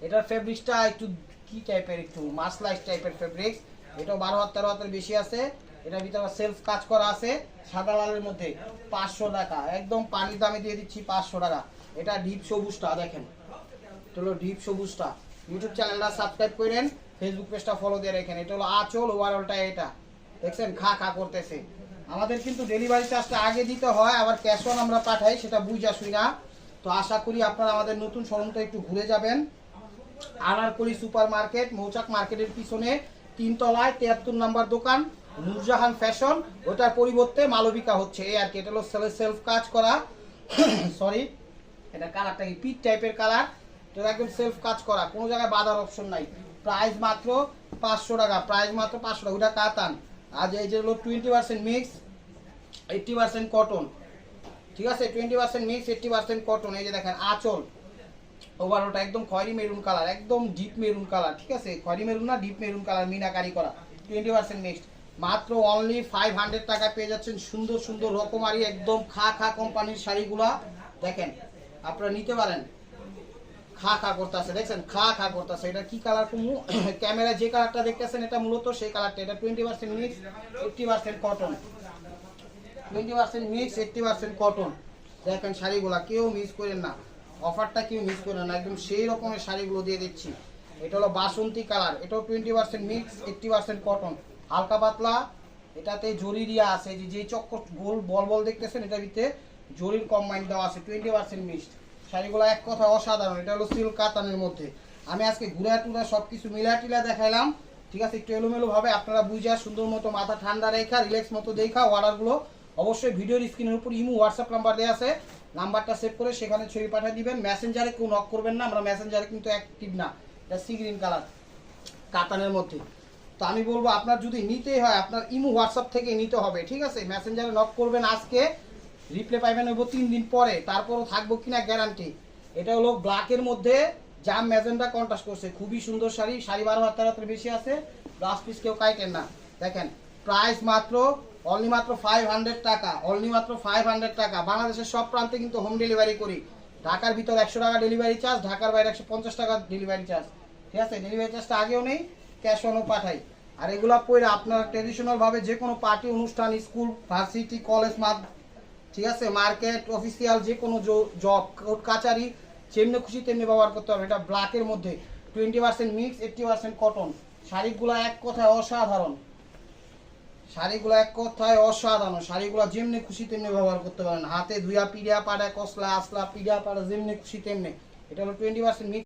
এটার ফেব্রিক্সটা একটু কি টাইপের, একটু মাসলাইট টাইপের ফেব্রিক্স। এটা 12 হাত 13 হাতের বেশি আছে। এটার ভিতরে সেলফ কাজ করা আছে সাদা লালের মধ্যে। 500 টাকা, একদম পানির দামে দিয়ে দিচ্ছি 500 টাকা। এটা ডিপ সবুজটা দেখেন, এটা হলো ডিপ সবুজটা। ইউটিউব চ্যানেলটা সাবস্ক্রাইব করেন, ফেসবুক পেজটা ফলো দিয়ে রাখেন। এটা হলো আঁচল, ওভারঅলটা এটা দেখছেন খা খা করতেছে। আমাদের কিন্তু ডেলিভারি চার্জটা আগে দিতে হয়, আবার ক্যাশ অন আমরা পাঠাই, সেটা বুঝা শুই না। তো আশা করি আপনারা আমাদের নতুন শোরুমটা একটু ঘুরে যাবেন। আনারকলি সুপার মার্কেট, মৌচাক মার্কেটের পিছনে 3 তলায় 73 নাম্বার দোকান নূরজাহান ফ্যাশন। ওটার পরিবর্তে মালবিকা হচ্ছে এই আর কি। এটা হলো সেলফ কাজ করা সরি, এটা কালারটা কি পিট টাইপের কালার। এটা একদম সেলফ কাজ করা, কোনো জায়গায় বাঁধার অপশন নাই। প্রাইস মাত্র 500 টাকা, প্রাইস মাত্র 500 টাকা। ওটা কাতান। আর এই যে হলো 20% মিক্স 80% কটন, ঠিক আছে? 20% মিক্স 80% কটন। এই যে দেখেন আঁচল, ওভারঅলটা একদম খয়েরি মেরুন কালার, একদম ডিপ মেরুন কালার, ঠিক আছে? খয়েরি মেরুন না, ডিপ মেরুন কালার, মিনাকারি করা। 20% মিক্সড, মাত্র অনলি 500 টাকা পেয়ে যাচ্ছেন সুন্দর সুন্দর রকমারি একদম খা খা কোম্পানির শাড়িগুলা। দেখেন আপনারা নিতে পারেন। খা খা করতেছে, দেখছেন খা খা করতেছে। এটা কি কালার কুমু ক্যামেরায় যে কালারটা দেখতেছেন এটা মূলত সেই কালারটা। এটা 20% মিক্স 80% কটন, 20% মিক্স 80% কটন। দেখেন শাড়িগুলা কেউ মিস করেন না, অফারটা কেউ মিস করেন না, একদম সেই রকমের শাড়িগুলো দিয়ে দিচ্ছি। এটা হলো বাসন্তী কালার, এটাও 20% মিক্স 80% কটন, হালকা পাতলা। এটাতে জরি দিয়া আছে, যে চক্কর গোল বল বল দেখতেছেন এটার ভিতরে জরির কম্বাইন দেওয়া আছে। 20% মিক্সড শাড়িগুলো এক কথা অসাধারণ। এটা হলো সিল্ক কাতানের মধ্যে। আমি আজকে ঘুরা টুরা সব কিছু মিলা টিলা দেখাইলাম, ঠিক আছে? একটু এলোমেলো ভাবে আপনারা বুঝা সুন্দর মতো মাথা ঠান্ডা রেখা রিল্যাক্স মতো দেখা অর্ডারগুলো অবশ্যই ভিডিওর স্ক্রিনের উপর ইমো হোয়াটসঅ্যাপ নাম্বার দেওয়া আছে, নাম্বারটা সেভ করে সেখানে ছবি পাঠিয়ে দিবেন। মেসেঞ্জারে কেউ নক করবেন না, আমরা মেসেঞ্জারে কিন্তু অ্যাক্টিভ না। এটা সি গ্রিন কালার কাতানের মধ্যে। তো আমি বলবো আপনার যদি নিতেই হয় আপনার ইমো হোয়াটসঅ্যাপ থেকে নিতে হবে, ঠিক আছে? মেসেঞ্জারে নক করবেন আজকে, রিপ্লাই পাইবেন হইব 3 দিন পরে, তারপরও থাকবো কিনা গ্যারান্টি। এটা হলো ব্ল্যাকের মধ্যে জাম ম্যাজেন্ডা কন্ট্রাস্ট করছে, খুবই সুন্দর শাড়ি। 12.5 হাতের বেশি আছে, ব্লাউজ পিস কেউ কাটেন না। দেখেন প্রাইস মাত্র অনলি মাত্র 500 টাকা, অনলি মাত্র 500 টাকা। বাংলাদেশের সব প্রান্তে কিন্তু হোম ডেলিভারি করি। ঢাকার ভিতর 100 টাকা ডেলিভারি চার্জ, ঢাকার বাইরে 150 টাকা ডেলিভারি চার্জ, ঠিক আছে? ডেলিভারি চার্জটা আগেও নেই, ক্যাশ অনও পাঠাই। আর এগুলা পরে আপনার ট্রেডিশনাল ভাবে যে কোনো পার্টি অনুষ্ঠান, স্কুল, ভার্সিটি, কলেজ, ঠিক আছে, মার্কেট, অফিসিয়াল যে কোনো জব, কোর্ট কাচারি, যেমনি খুশি তেমনি ব্যবহার করতে হবে। এটা ব্ল্যাকের মধ্যে 20% মিক্স 80% কটন। শাড়িগুলো এক কথায় অসাধারণ, শাড়িগুলো এক কথায় অসাধারণ। শাড়িগুলো যেমনি খুশি তেমনি ব্যবহার করতে পারেন, হাতে ধুয়া পিড়া পাড়া কসলা আসলা পিড়া পাড়া যেমনি খুশি তেমনি। এটা হলো 20% মিক্স।